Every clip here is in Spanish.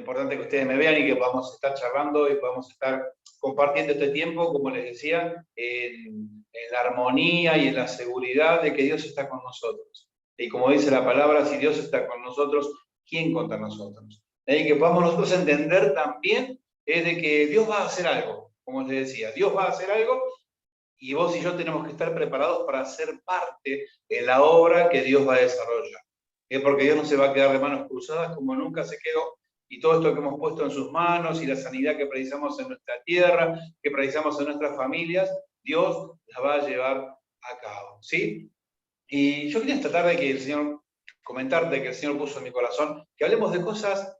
importante que ustedes me vean y que podamos estar charlando y podamos estar compartiendo este tiempo, como les decía, en la armonía y en la seguridad de que Dios está con nosotros. Y como dice la palabra, si Dios está con nosotros, ¿quién contra nosotros? Y que podamos nosotros entender también es de que Dios va a hacer algo, como les decía, Dios va a hacer algo y vos y yo tenemos que estar preparados para ser parte de la obra que Dios va a desarrollar. Es porque Dios no se va a quedar de manos cruzadas como nunca se quedó, y todo esto que hemos puesto en sus manos y la sanidad que precisamos en nuestra tierra, que precisamos en nuestras familias, Dios la va a llevar a cabo, ¿sí? Y yo quería esta tarde que el Señor, comentarte que el Señor puso en mi corazón, que hablemos de cosas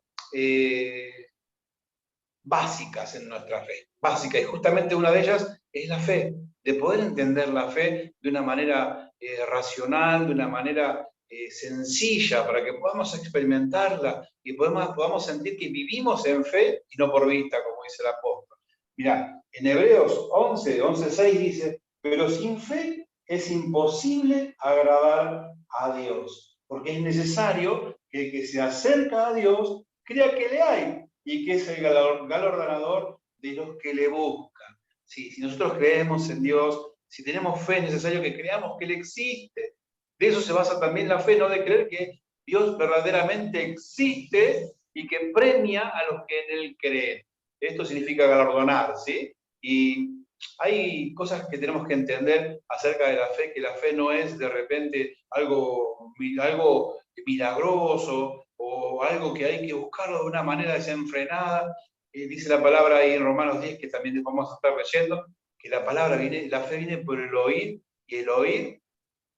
básicas en nuestra fe, básicas, y justamente una de ellas es la fe, de poder entender la fe de una manera racional, de una manera sencilla, para que podamos experimentarla y podamos sentir que vivimos en fe y no por vista, como dice el apóstol. Mirá, en Hebreos 11:6 dice, pero sin fe es imposible agradar a Dios, porque es necesario que el que se acerca a Dios crea que le hay y que es el galardonador de los que le buscan. Sí, si nosotros creemos en Dios, si tenemos fe, es necesario que creamos que Él existe. De eso se basa también la fe, no de creer que Dios verdaderamente existe y que premia a los que en Él creen. Esto significa galardonar, ¿sí? Y hay cosas que tenemos que entender acerca de la fe, que la fe no es de repente algo milagroso o algo que hay que buscarlo de una manera desenfrenada. Dice la palabra ahí en Romanos 10, que también vamos a estar leyendo, que la fe viene por el oír, y el oír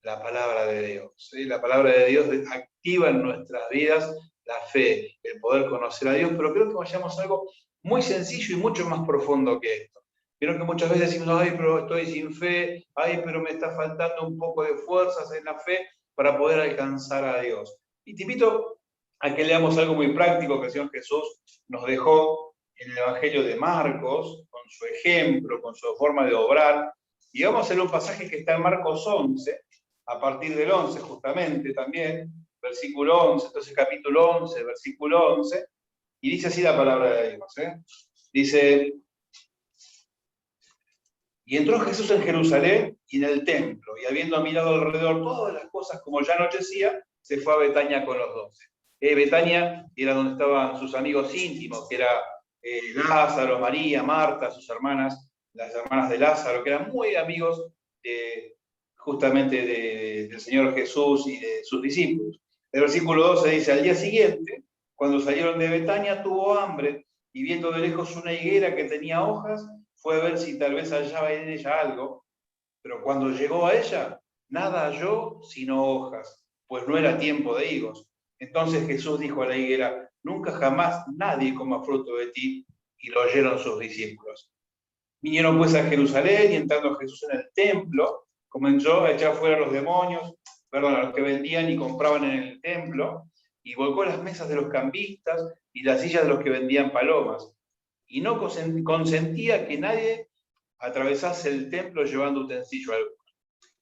la palabra de Dios. ¿Sí? La palabra de Dios activa en nuestras vidas la fe, el poder conocer a Dios, pero creo que vayamos a algo muy sencillo y mucho más profundo que esto. Creo que muchas veces decimos, ay, pero estoy sin fe, ay, pero me está faltando un poco de fuerzas en la fe para poder alcanzar a Dios. Y te invito a que leamos algo muy práctico que el Señor Jesús nos dejó en el Evangelio de Marcos, con su ejemplo, con su forma de obrar. Y vamos a leer un pasaje que está en Marcos 11, a partir del 11 justamente también, versículo 11, entonces capítulo 11, versículo 11, y dice así la palabra de Dios. Dice, y entró Jesús en Jerusalén y en el templo, y habiendo mirado alrededor todas las cosas como ya anochecía, se fue a Betania con los 12. Betania era donde estaban sus amigos íntimos, que era Lázaro, María, Marta, sus hermanas, las hermanas de Lázaro, que eran muy amigos justamente del Señor Jesús y de sus discípulos. El versículo 12 dice, al día siguiente, cuando salieron de Betania, tuvo hambre, y viendo de lejos una higuera que tenía hojas, fue a ver si tal vez hallaba en ella algo, pero cuando llegó a ella, nada halló sino hojas, pues no era tiempo de higos. Entonces Jesús dijo a la higuera, nunca jamás nadie coma fruto de ti, y lo oyeron sus discípulos. Vinieron pues a Jerusalén, y entrando Jesús en el templo, comenzó a echar fuera a los demonios, a los que vendían y compraban en el templo, y volcó las mesas de los cambistas y las sillas de los que vendían palomas. Y no consentía que nadie atravesase el templo llevando utensilio alguno.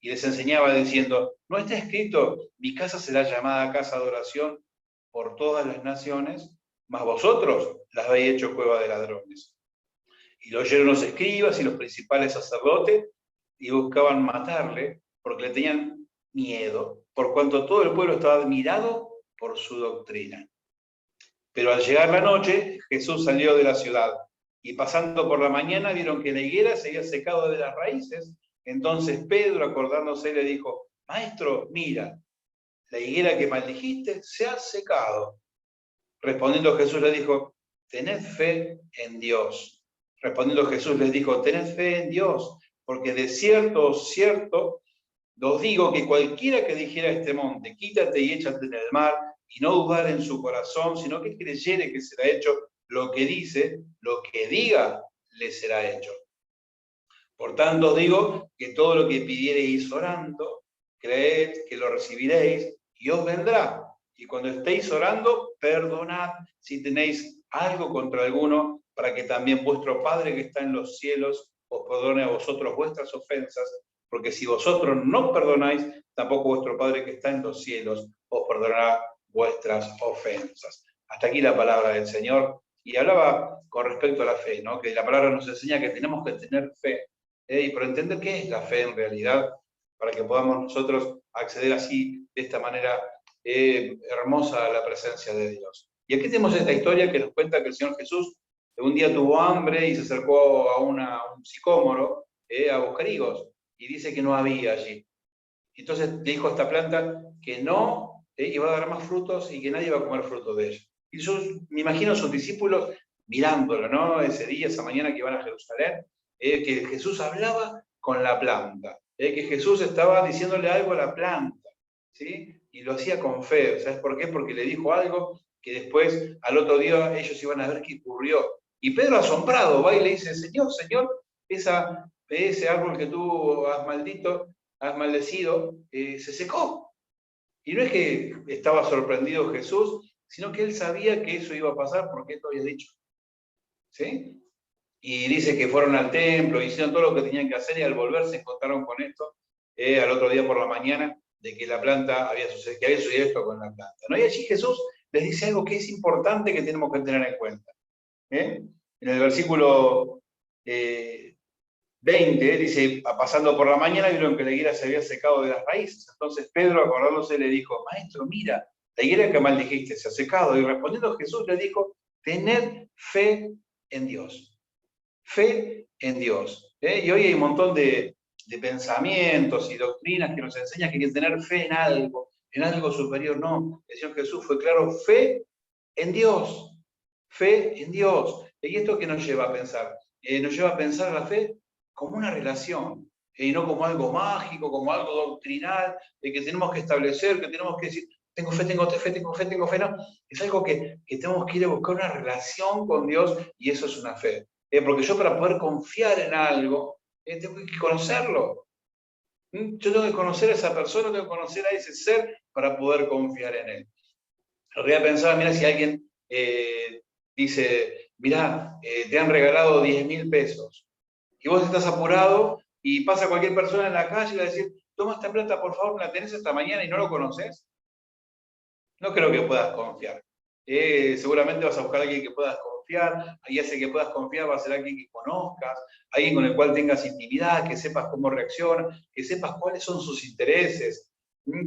Y les enseñaba diciendo, ¿no está escrito, mi casa será llamada casa de oración por todas las naciones? Mas vosotros las habéis hecho cueva de ladrones. Y lo oyeron los escribas y los principales sacerdotes, y buscaban matarle, porque le tenían miedo, por cuanto todo el pueblo estaba admirado por su doctrina. Pero al llegar la noche, Jesús salió de la ciudad, y pasando por la mañana vieron que la higuera se había secado de las raíces. Entonces Pedro, acordándose, le dijo, Maestro, mira, la higuera que maldijiste se ha secado. Respondiendo Jesús le dijo, tened fe en Dios. Respondiendo Jesús les dijo, tened fe en Dios, porque de cierto, cierto, os digo que cualquiera que dijera a este monte, quítate y échate en el mar, y no dudar en su corazón, sino que creyere que será hecho lo que dice, lo que diga, le será hecho. Por tanto os digo que todo lo que pidiereis orando, creed que lo recibiréis, y os vendrá. Y cuando estéis orando, perdonad si tenéis algo contra alguno, para que también vuestro Padre que está en los cielos os perdone a vosotros vuestras ofensas, porque si vosotros no perdonáis, tampoco vuestro Padre que está en los cielos os perdonará vuestras ofensas. Hasta aquí la palabra del Señor. Y hablaba con respecto a la fe, ¿no? Que la palabra nos enseña que tenemos que tener fe. Y por entender qué es la fe en realidad, para que podamos nosotros acceder así, de esta manera hermosa, a la presencia de Dios. Y aquí tenemos esta historia que nos cuenta que el Señor Jesús un día tuvo hambre y se acercó a un sicómoro a buscar higos, y dice que no había allí. Entonces le dijo a esta planta que no iba a dar más frutos y que nadie iba a comer fruto de ella. Y yo me imagino a sus discípulos mirándolo, ¿no? Ese día, esa mañana que iban a Jerusalén, que Jesús hablaba con la planta, que Jesús estaba diciéndole algo a la planta, ¿sí? Y lo hacía con fe. ¿Sabes por qué? Porque le dijo algo que después, al otro día, ellos iban a ver qué ocurrió. Y Pedro, asombrado, va y le dice: Señor, Señor, ese árbol que tú has maldecido, se secó. Y no es que estaba sorprendido Jesús, sino que él sabía que eso iba a pasar porque él lo había dicho. ¿Sí? Y dice que fueron al templo, hicieron todo lo que tenían que hacer, y al volver se encontraron con esto, al otro día por la mañana, de que la planta que había sucedido esto con la planta, ¿no? Y allí Jesús les dice algo que es importante, que tenemos que tener en cuenta. En el versículo 20, dice: pasando por la mañana, vieron que la higuera se había secado de las raíces. Entonces Pedro, acordándose, le dijo: Maestro, mira, la higuera que maldijiste se ha secado. Y respondiendo Jesús le dijo: tened fe en Dios. Fe en Dios. Y hoy hay un montón de pensamientos y doctrinas que nos enseñan que hay que tener fe en algo superior. No, el Señor Jesús fue claro: fe en Dios. Fe en Dios. ¿Y esto qué nos lleva a pensar? Nos lleva a pensar la fe como una relación, y no como algo mágico, como algo doctrinal, que tenemos que establecer, que tenemos que decir: tengo fe, tengo fe, tengo fe, tengo fe. No, es algo que tenemos que ir a buscar una relación con Dios, y eso es una fe. Porque yo, para poder confiar en algo, tengo que conocerlo. Yo tengo que conocer a esa persona, tengo que conocer a ese ser para poder confiar en él. Lo voy a pensar, mira, si alguien dice: mirá, te han regalado 10.000 pesos, y vos estás apurado, y pasa cualquier persona en la calle y va a decir: toma esta plata, por favor, la tenés esta mañana, y no lo conoces. No creo que puedas confiar. Seguramente vas a buscar a alguien que puedas confiar, y ese que puedas confiar va a ser alguien que conozcas, alguien con el cual tengas intimidad, que sepas cómo reacciona, que sepas cuáles son sus intereses,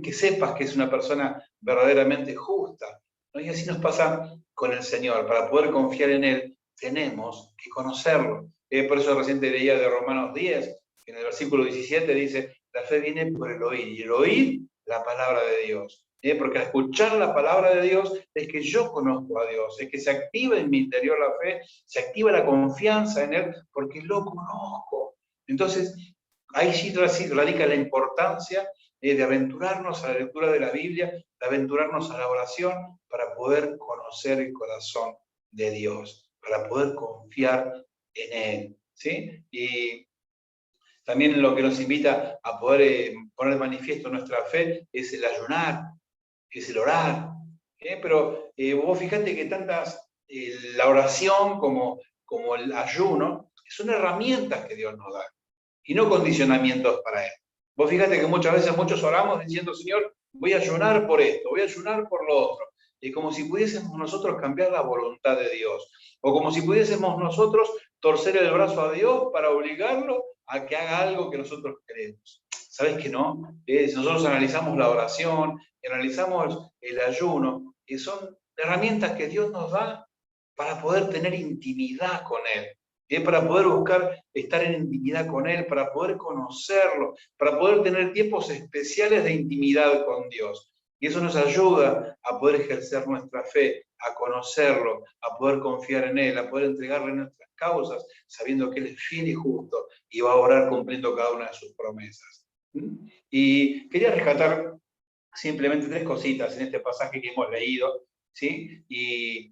que sepas que es una persona verdaderamente justa, ¿no? Y así nos pasa con el Señor. Para poder confiar en Él, tenemos que conocerlo. Por eso recién leía de Romanos 10, que en el versículo 17 dice: la fe viene por el oír, y el oír la palabra de Dios. Porque al escuchar la palabra de Dios es que yo conozco a Dios, es que se activa en mi interior la fe, se activa la confianza en Él, porque lo conozco. Entonces, ahí sí radica la importancia de aventurarnos a la lectura de la Biblia, de aventurarnos a la oración, para poder conocer el corazón de Dios, para poder confiar en Él, ¿sí? Y también lo que nos invita a poder poner de manifiesto nuestra fe es el ayunar, es el orar. Pero vos fijate que la oración como el ayuno son herramientas que Dios nos da, y no condicionamientos para Él. Vos fíjate que muchas veces muchos oramos diciendo: Señor, voy a ayunar por esto, voy a ayunar por lo otro. Como si pudiésemos nosotros cambiar la voluntad de Dios, o como si pudiésemos nosotros torcer el brazo a Dios para obligarlo a que haga algo que nosotros queremos. ¿Sabes que no? Si nosotros analizamos la oración, analizamos el ayuno, que son herramientas que Dios nos da para poder tener intimidad con Él, para poder buscar estar en intimidad con Él, para poder conocerlo, para poder tener tiempos especiales de intimidad con Dios. Y eso nos ayuda a poder ejercer nuestra fe, a conocerlo, a poder confiar en Él, a poder entregarle nuestras causas, sabiendo que Él es fiel y justo y va a orar cumpliendo cada una de sus promesas. Y quería rescatar simplemente 3 cositas en este pasaje que hemos leído, ¿sí? Y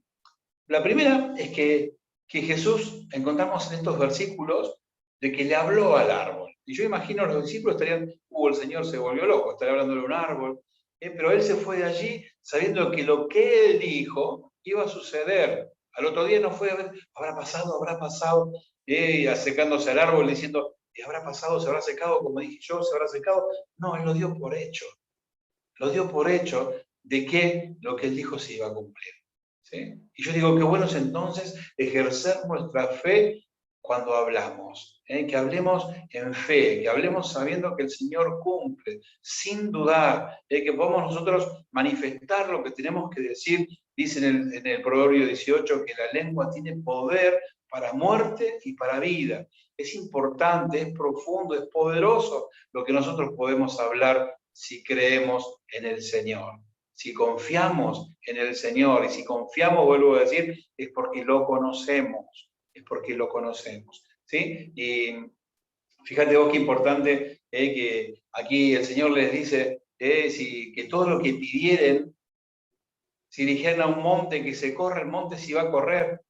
la primera es que Jesús, encontramos en estos versículos, de que le habló al árbol. Y yo imagino los discípulos estarían: el Señor se volvió loco, estaría hablándole a un árbol. Pero Él se fue de allí sabiendo que lo que Él dijo iba a suceder. Al otro día no fue a ver: habrá pasado, secándose al árbol diciendo: habrá pasado, se habrá secado, como dije yo, se habrá secado. No, Él lo dio por hecho. Lo dio por hecho de que lo que Él dijo se iba a cumplir. ¿sí? Y yo digo, qué bueno es entonces ejercer nuestra fe cuando hablamos, ¿eh? Que hablemos en fe, que hablemos sabiendo que el Señor cumple, sin dudar, que podamos nosotros manifestar lo que tenemos que decir. Dice en el Proverbio 18 que la lengua tiene poder para muerte y para vida. Es importante, es profundo, es poderoso lo que nosotros podemos hablar si creemos en el Señor. Si confiamos en el Señor, y si confiamos, vuelvo a decir, es porque lo conocemos, es porque lo conocemos, ¿sí? Y fíjate vos qué importante que aquí el Señor les dice que todo lo que pidieren, si dijeran a un monte que se corre, el monte sí va a correr.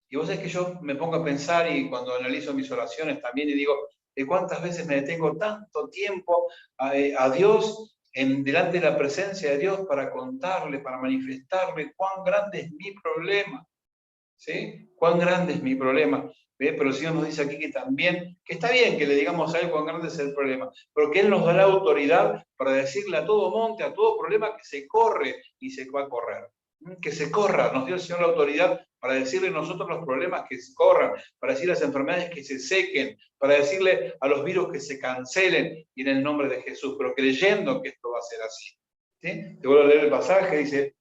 Y vos sabés que yo me pongo a pensar, y cuando analizo mis oraciones también, y digo, ¿cuántas veces me detengo tanto tiempo a Dios, delante de la presencia de Dios, para contarle, para manifestarle cuán grande es mi problema? ¿Sí? Cuán grande es mi problema. Pero el Señor nos dice aquí que también, que está bien que le digamos a Él cuán grande es el problema, pero que Él nos da la autoridad para decirle a todo monte, a todo problema, que se corre y se va a correr. Que se corra, nos dio el Señor la autoridad para decirle a nosotros los problemas que se corran, para decirle a las enfermedades que se sequen, para decirle a los virus que se cancelen, y en el nombre de Jesús, pero creyendo que esto va a ser así. ¿Sí? Te vuelvo a leer el pasaje, dice,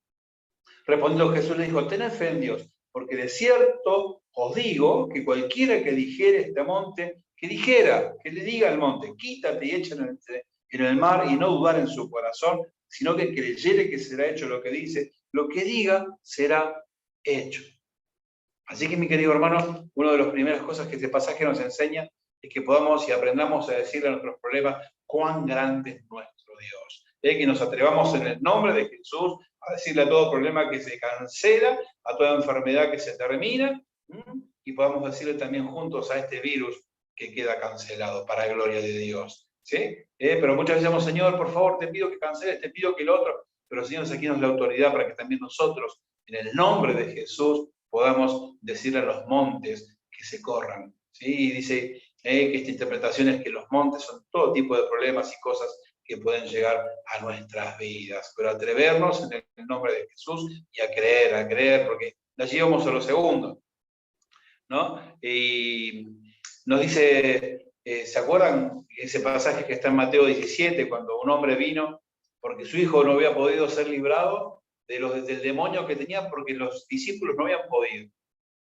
respondiendo Jesús le dijo, tened fe en Dios, porque de cierto os digo que cualquiera que dijere este monte, que le diga al monte, quítate y échate en el mar, y no dudar en su corazón, sino que creyere que será hecho lo que dice, lo que diga será hecho. Así que, mi querido hermano, una de las primeras cosas que este pasaje nos enseña es que podamos y aprendamos a decirle a nuestros problemas cuán grande es nuestro Dios. Que nos atrevamos en el nombre de Jesús a decirle a todo problema que se cancela, a toda enfermedad que se termina, y podamos decirle también juntos a este virus que queda cancelado, para la gloria de Dios. ¿Sí? Pero muchas veces decimos, Señor, por favor, te pido que canceles, te pido que lo otro, pero Señor, aquí nos da la autoridad para que también nosotros, en el nombre de Jesús, podamos decirle a los montes que se corran. ¿Sí? Y dice que esta interpretación es que los montes son todo tipo de problemas y cosas que pueden llegar a nuestras vidas. Pero atrevernos en el nombre de Jesús y a creer, porque allí vamos a lo segundo, ¿no? Y nos dice, ¿se acuerdan ese pasaje que está en Mateo 17, cuando un hombre vino porque su hijo no había podido ser librado del demonio que tenía, porque los discípulos no habían podido?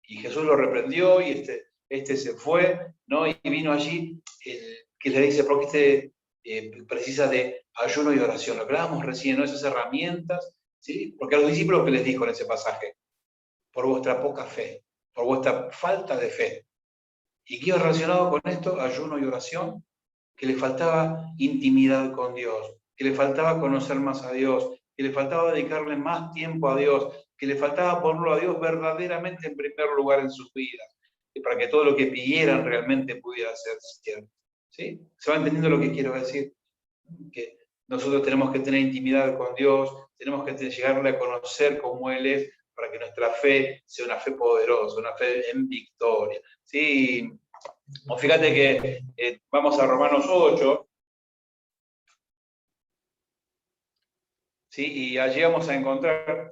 Y Jesús lo reprendió, y este se fue, ¿no? Y vino allí, que le dice, porque precisa de ayuno y oración. Lo que hablábamos recién, ¿no? Esas herramientas, ¿sí? Porque a los discípulos, que les dijo en ese pasaje, por vuestra poca fe, por vuestra falta de fe. ¿Y qué iba relacionado con esto? Ayuno y oración, que le faltaba intimidad con Dios, que le faltaba conocer más a Dios, que le faltaba dedicarle más tiempo a Dios, que le faltaba ponerlo a Dios verdaderamente en primer lugar en sus vidas, y para que todo lo que pidieran realmente pudiera ser cierto. ¿Sí? ¿Se va entendiendo lo que quiero decir? Que nosotros tenemos que tener intimidad con Dios, tenemos que llegarle a conocer cómo Él es, para que nuestra fe sea una fe poderosa, una fe en victoria. ¿Sí? O fíjate que vamos a Romanos 8, ¿sí? Y allí vamos a encontrar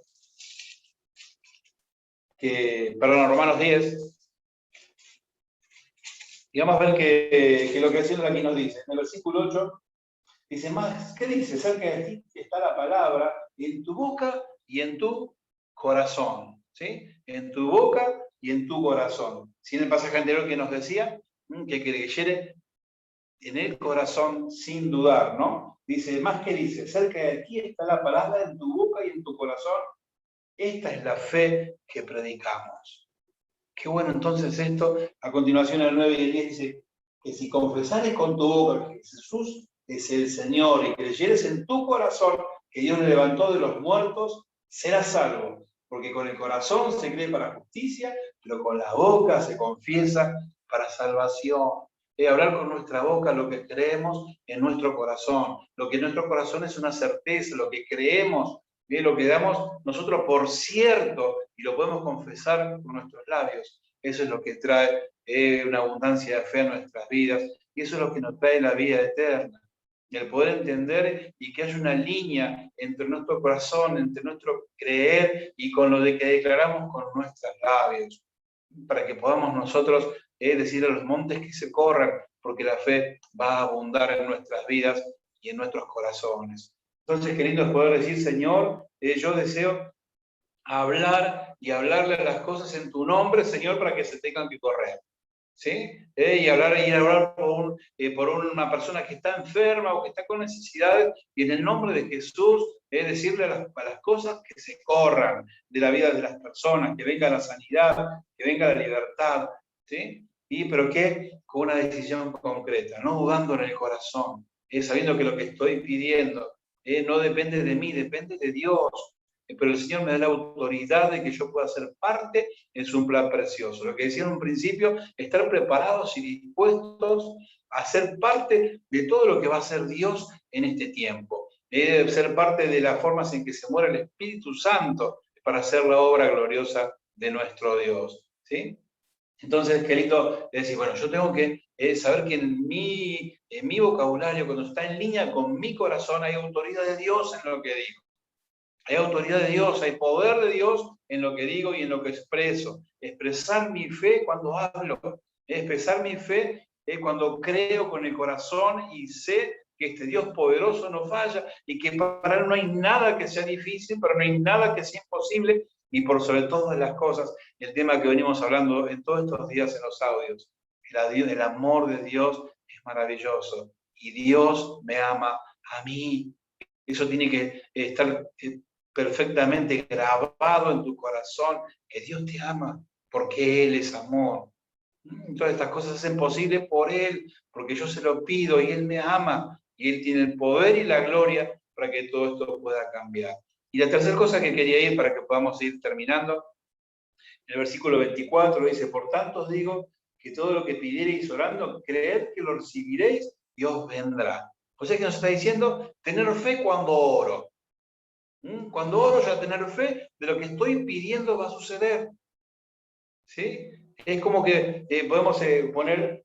perdón, Romanos 10, y vamos a ver que lo que el Señor aquí nos dice. En el versículo 8, dice más, ¿qué dice? Cerca de ti está la palabra, en tu boca y en tu corazón, ¿sí? En tu boca y en tu corazón. ¿Sí? En el pasaje anterior que nos decía que creyere en el corazón sin dudar, ¿no? Dice, más que dice, cerca de ti está la palabra, en tu boca y en tu corazón. Esta es la fe que predicamos. Qué bueno entonces esto. A continuación, el 9 y el 10 dice que si confesares con tu boca que Jesús es el Señor, y creyeres en tu corazón que Dios le levantó de los muertos, serás salvo. Porque con el corazón se cree para justicia, pero con la boca se confiesa para salvación. Hablar con nuestra boca lo que creemos en nuestro corazón. Lo que en nuestro corazón es una certeza, lo que creemos, lo que damos nosotros por cierto, y lo podemos confesar con nuestros labios. Eso es lo que trae una abundancia de fe a nuestras vidas, y eso es lo que nos trae la vida eterna. el poder entender y que haya una línea entre nuestro corazón, entre nuestro creer y con lo de que declaramos con nuestros labios, para que podamos nosotros decir a los montes que se corran, porque la fe va a abundar en nuestras vidas y en nuestros corazones. Entonces, qué lindo es poder decir, Señor, yo deseo hablar y hablarle las cosas en tu nombre, Señor, para que se tengan que correr. ¿Sí? Y hablar por una persona que está enferma o que está con necesidades, y en el nombre de Jesús, decirle a las cosas que se corran de la vida de las personas, que venga la sanidad, que venga la libertad, ¿sí? Pero que con una decisión concreta, no dudando en el corazón, sabiendo que lo que estoy pidiendo no depende de mí, depende de Dios. Pero el Señor me da la autoridad de que yo pueda ser parte en su plan precioso. Lo que decía en un principio, estar preparados y dispuestos a ser parte de todo lo que va a hacer Dios en este tiempo. Ser parte de las formas en que se muere el Espíritu Santo para hacer la obra gloriosa de nuestro Dios. ¿Sí? Entonces, qué lindo decir, bueno, yo tengo que saber que en mi vocabulario, cuando está en línea con mi corazón, hay autoridad de Dios en lo que digo. Hay autoridad de Dios, hay poder de Dios en lo que digo y en lo que expreso. Expresar mi fe cuando hablo, expresar mi fe cuando creo con el corazón y sé que este Dios poderoso no falla y que para Él no hay nada que sea difícil, pero no hay nada que sea imposible, y por sobre todas las cosas, el tema que venimos hablando en todos estos días en los audios, el amor de Dios es maravilloso y Dios me ama a mí. Eso tiene que estar perfectamente grabado en tu corazón, que Dios te ama, porque Él es amor. Todas estas cosas se hacen posibles por Él, porque yo se lo pido y Él me ama, y Él tiene el poder y la gloria para que todo esto pueda cambiar. Y la tercera cosa que quería ir, para que podamos ir terminando, en el versículo 24 dice, por tanto os digo que todo lo que pidiereis orando, creed que lo recibiréis y os vendrá. O sea que nos está diciendo, tener fe cuando oro. Cuando oro, ya tener fe de lo que estoy pidiendo va a suceder. ¿Sí? Es como que podemos poner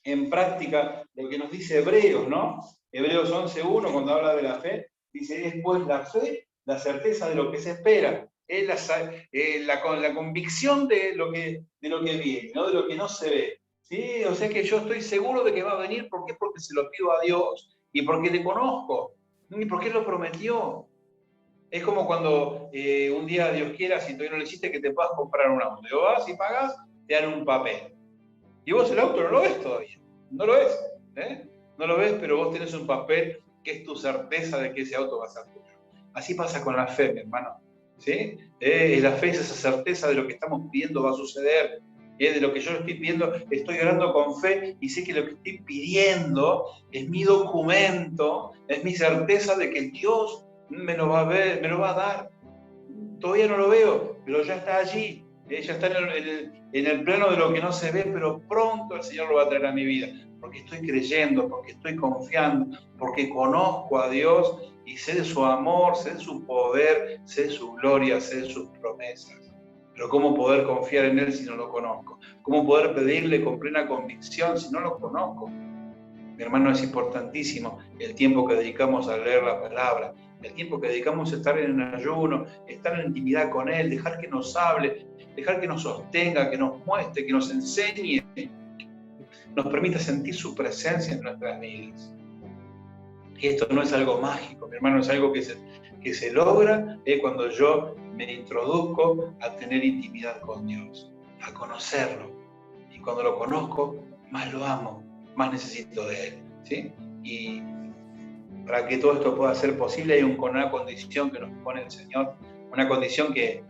en práctica lo que nos dice Hebreos, ¿no? Hebreos 11.1, cuando habla de la fe, dice, después la fe, la certeza de lo que se espera, es la convicción de lo que viene, ¿no? De lo que no se ve. ¿Sí? O sea que yo estoy seguro de que va a venir. ¿Por qué? Porque se lo pido a Dios y porque le conozco y porque Él lo prometió. Es como cuando un día Dios quiera, si todavía no lo hiciste, que te puedas comprar un auto. Y vos vas y pagás, te dan un papel. Y vos el auto no lo ves todavía. No lo ves. No lo ves, pero vos tenés un papel que es tu certeza de que ese auto va a ser tuyo. Así pasa con la fe, mi hermano. ¿Sí? La fe es esa certeza de lo que estamos pidiendo va a suceder. De lo que yo estoy pidiendo, estoy orando con fe y sé que lo que estoy pidiendo es mi documento, es mi certeza de que Dios me lo va a dar. Todavía no lo veo, pero ya está allí. Ya está en el plano de lo que no se ve, pero pronto el Señor lo va a traer a mi vida. Porque estoy creyendo, porque estoy confiando, porque conozco a Dios y sé de su amor, sé de su poder, sé de su gloria, sé de sus promesas. Pero ¿cómo poder confiar en Él si no lo conozco? ¿Cómo poder pedirle con plena convicción si no lo conozco? Mi hermano, es importantísimo el tiempo que dedicamos a leer la palabra, el tiempo que dedicamos a estar en ayuno, estar en intimidad con Él, dejar que nos hable, dejar que nos sostenga, que nos muestre, que nos enseñe, nos permita sentir su presencia en nuestras vidas. Y esto no es algo mágico, mi hermano, es algo que se logra cuando yo me introduzco a tener intimidad con Dios, a conocerlo. Y cuando lo conozco, más lo amo, más necesito de Él. ¿Sí? Y para que todo esto pueda ser posible hay una condición que nos pone el Señor, una condición que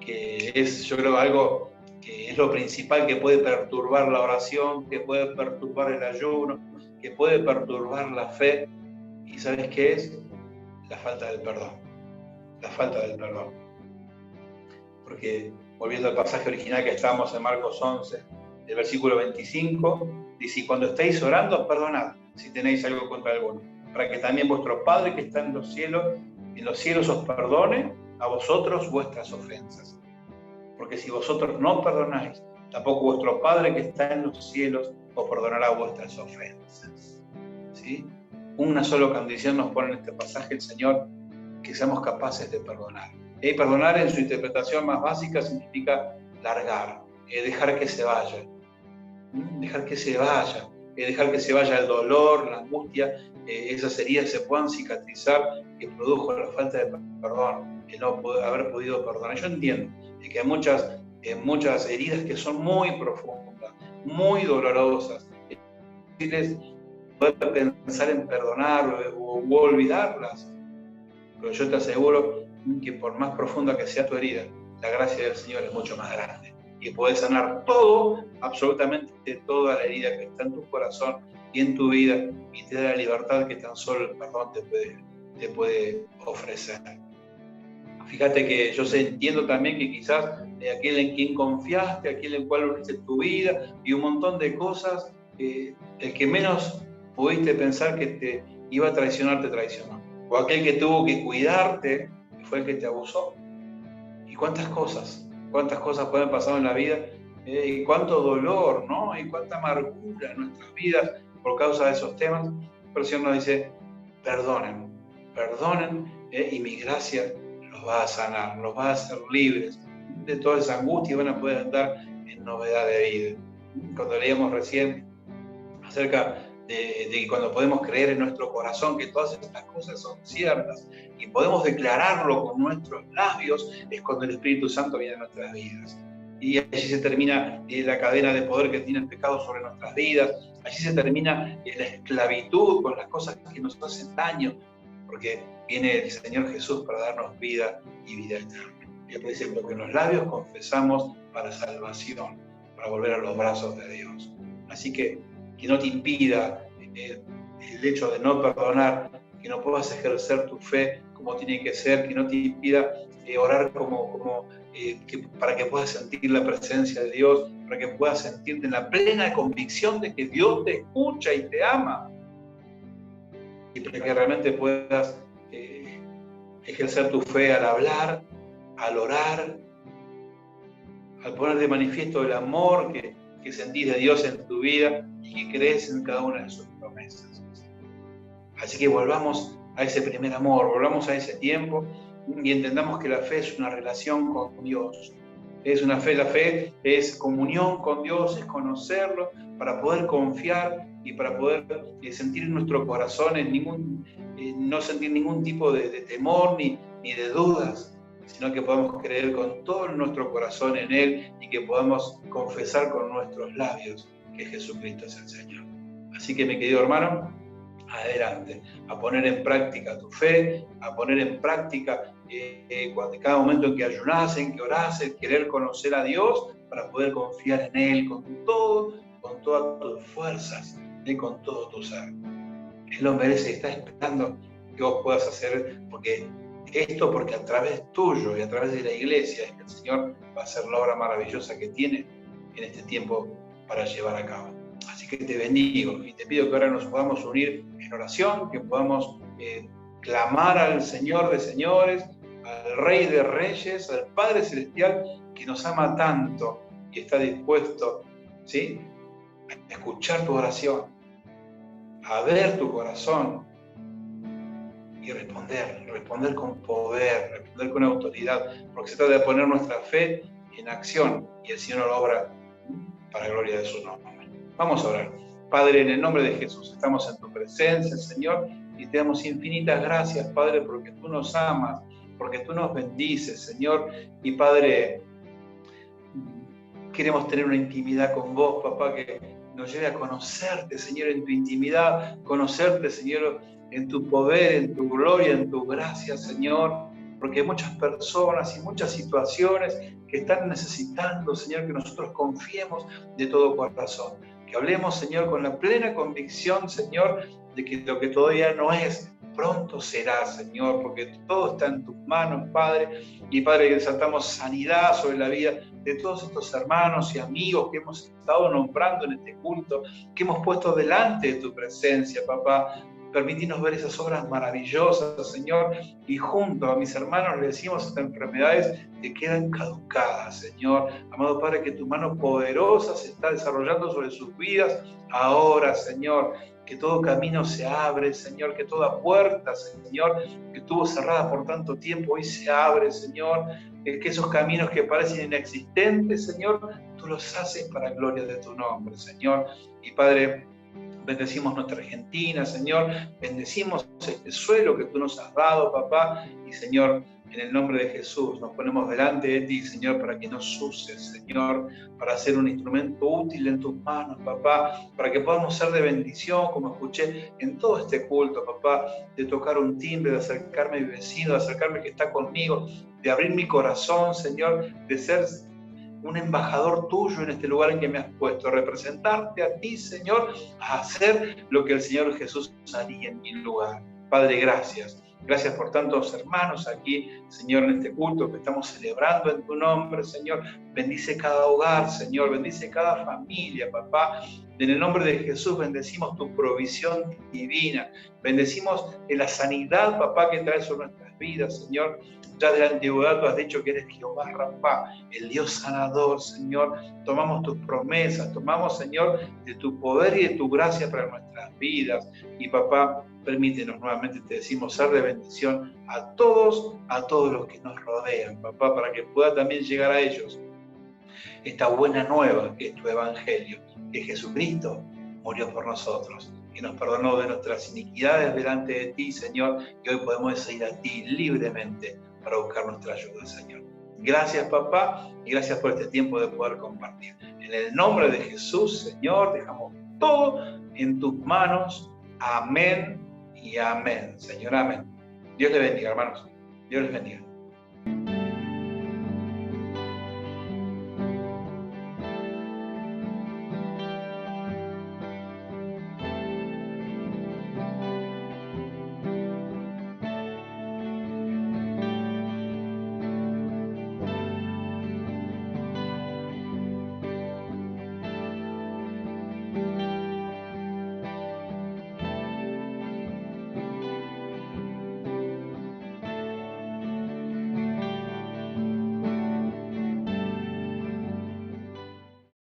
es, yo creo, algo que es lo principal que puede perturbar la oración, que puede perturbar el ayuno, que puede perturbar la fe. ¿Y sabes qué es? La falta del perdón. La falta del perdón. Porque, volviendo al pasaje original que estábamos en Marcos 11, el versículo 25, dice, cuando estéis orando, perdonad si tenéis algo contra alguno, para que también vuestro Padre que está en los cielos os perdone a vosotros vuestras ofensas. Porque si vosotros no perdonáis, tampoco vuestro Padre que está en los cielos os perdonará vuestras ofensas. ¿Sí? una sola condición nos pone en este pasaje el Señor, que seamos capaces de perdonar. Y perdonar en su interpretación más básica significa largar, dejar que se vaya, dejar que se vaya, dejar que se vaya el dolor, la angustia, esas heridas se puedan cicatrizar que produjo la falta de perdón, el no poder, haber podido perdonar. Yo entiendo que hay muchas heridas que son muy profundas, muy dolorosas, poder pensar en perdonar o olvidarlas, pero yo te aseguro que por más profunda que sea tu herida, la gracia del Señor es mucho más grande y puede sanar todo, absolutamente toda la herida que está en tu corazón y en tu vida, y te da la libertad que tan solo el perdón te puede ofrecer. Fíjate que yo entiendo también que quizás aquel en quien confiaste, aquel en cual uniste tu vida y un montón de cosas, el que menos pudiste pensar que te iba a traicionar, te traicionó. O aquel que tuvo que cuidarte, fue el que te abusó. Y cuántas cosas pueden pasar en la vida, y cuánto dolor, ¿no? Y cuánta amargura en nuestras vidas por causa de esos temas. Pero el Señor nos dice, perdonen, y mi gracia los va a sanar, los va a hacer libres de toda esa angustia y van a poder andar en novedad de vida. Cuando leíamos recién acerca de que cuando podemos creer en nuestro corazón que todas estas cosas son ciertas y podemos declararlo con nuestros labios, es cuando el Espíritu Santo viene a nuestras vidas. Y allí se termina la cadena de poder que tiene el pecado sobre nuestras vidas, allí se termina la esclavitud con las cosas que nos hacen daño, porque viene el Señor Jesús para darnos vida y vida eterna. Y por ejemplo, que en los labios confesamos para salvación, para volver a los brazos de Dios. Así que no te impida el hecho de no perdonar, que no puedas ejercer tu fe como tiene que ser, que no te impida orar para que puedas sentir la presencia de Dios, para que puedas sentirte en la plena convicción de que Dios te escucha y te ama, y para que realmente puedas ejercer tu fe al hablar, al orar, al poner de manifiesto el amor que sentís de Dios en tu vida y que crees en cada una de sus promesas. Así que volvamos a ese primer amor, volvamos a ese tiempo y entendamos que la fe es una relación con Dios. La fe es comunión con Dios, es conocerlo para poder confiar y para poder sentir en nuestro corazón no sentir ningún tipo de temor ni de dudas, sino que podamos creer con todo nuestro corazón en Él y que podamos confesar con nuestros labios que Jesucristo es el Señor. Así que, mi querido hermano, adelante, a poner en práctica tu fe, a poner en práctica cada momento en que ayunás, en que orás, el querer conocer a Dios para poder confiar en Él con todas tus fuerzas y con todo tu ser. Él lo merece y está esperando que vos puedas hacer, porque a través tuyo y a través de la iglesia es que el Señor va a hacer la obra maravillosa que tiene en este tiempo para llevar a cabo. Así que te bendigo y te pido que ahora nos podamos unir en oración, que podamos clamar al Señor de señores, al Rey de reyes, al Padre Celestial que nos ama tanto y está dispuesto, ¿sí?, a escuchar tu oración, a ver tu corazón y responder con poder, responder con autoridad, porque se trata de poner nuestra fe en acción y el Señor lo obra para gloria de su nombre. Vamos a orar. Padre, en el nombre de Jesús, estamos en tu presencia, Señor, y te damos infinitas gracias, Padre, porque tú nos amas, porque tú nos bendices, Señor, y Padre, queremos tener una intimidad con vos, papá, que nos lleve a conocerte, Señor, en tu intimidad, conocerte, Señor, en tu poder, en tu gloria, en tu gracia, Señor, porque hay muchas personas y muchas situaciones que están necesitando, Señor, que nosotros confiemos de todo corazón, que hablemos, Señor, con la plena convicción, Señor, de que lo que todavía no es, pronto será, Señor, porque todo está en tus manos, Padre, y Padre, que desatamos sanidad sobre la vida de todos estos hermanos y amigos que hemos estado nombrando en este culto, que hemos puesto delante de tu presencia, papá. Permitinos ver esas obras maravillosas, Señor, y junto a mis hermanos le decimos estas enfermedades que quedan caducadas, Señor. Amado Padre, que tu mano poderosa se está desarrollando sobre sus vidas ahora, Señor. Que todo camino se abre, Señor, que toda puerta, Señor, que estuvo cerrada por tanto tiempo, hoy se abre, Señor. Que esos caminos que parecen inexistentes, Señor, tú los haces para la gloria de tu nombre, Señor. Y Padre, bendecimos nuestra Argentina, Señor. Bendecimos este suelo que tú nos has dado, papá. Y, Señor, en el nombre de Jesús, nos ponemos delante de ti, Señor, para que nos uses, Señor, para ser un instrumento útil en tus manos, papá, para que podamos ser de bendición, como escuché en todo este culto, papá, de tocar un timbre, de acercarme a mi vecino, de acercarme al que está conmigo, de abrir mi corazón, Señor, de ser un embajador tuyo en este lugar en que me has puesto, representarte a ti, Señor, a hacer lo que el Señor Jesús haría en mi lugar. Padre, gracias. Gracias por tantos hermanos aquí, Señor, en este culto que estamos celebrando en tu nombre, Señor. Bendice cada hogar, Señor. Bendice cada familia, papá. En el nombre de Jesús bendecimos tu provisión divina. Bendecimos la sanidad, papá, que traes sobre nuestras vidas, Señor. Ya de la antigüedad tú has dicho que eres Jehová Rapha, el Dios sanador, Señor. Tomamos tus promesas, tomamos, Señor, de tu poder y de tu gracia para nuestras vidas. Y papá, permítenos nuevamente, te decimos, ser de bendición a todos los que nos rodean, papá, para que pueda también llegar a ellos esta buena nueva que es tu evangelio, que Jesucristo murió por nosotros, que nos perdonó de nuestras iniquidades delante de ti, Señor, y hoy podemos ir a ti libremente para buscar nuestra ayuda, Señor. Gracias, papá, y gracias por este tiempo de poder compartir. En el nombre de Jesús, Señor, dejamos todo en tus manos. Amén y amén, Señor, amén. Dios les bendiga, hermanos. Dios les bendiga.